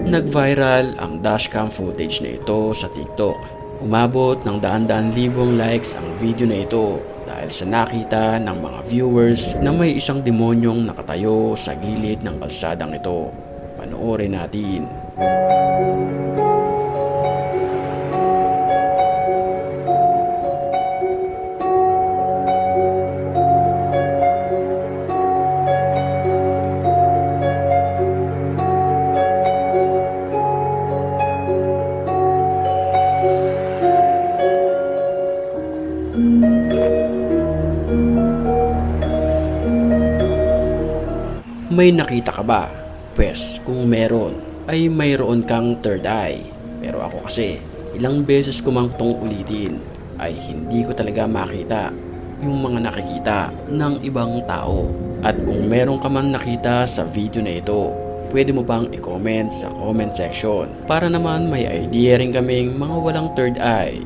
Nag-viral ang dashcam footage na ito sa TikTok. Umabot ng daan-daan libong likes ang video na ito dahil sa nakita ng mga viewers na may isang demonyong nakatayo sa gilid ng kalsadang ito. Panoorin natin. May nakita ka ba? Pwes, kung meron, ay mayroon kang third eye. Pero ako kasi, ilang beses ko mang tong ulitin, ay hindi ko talaga makita yung mga nakikita ng ibang tao. At kung meron ka man nakita sa video na ito, pwede mo pang i-comment sa comment section para naman may idea rin kaming mga walang third eye.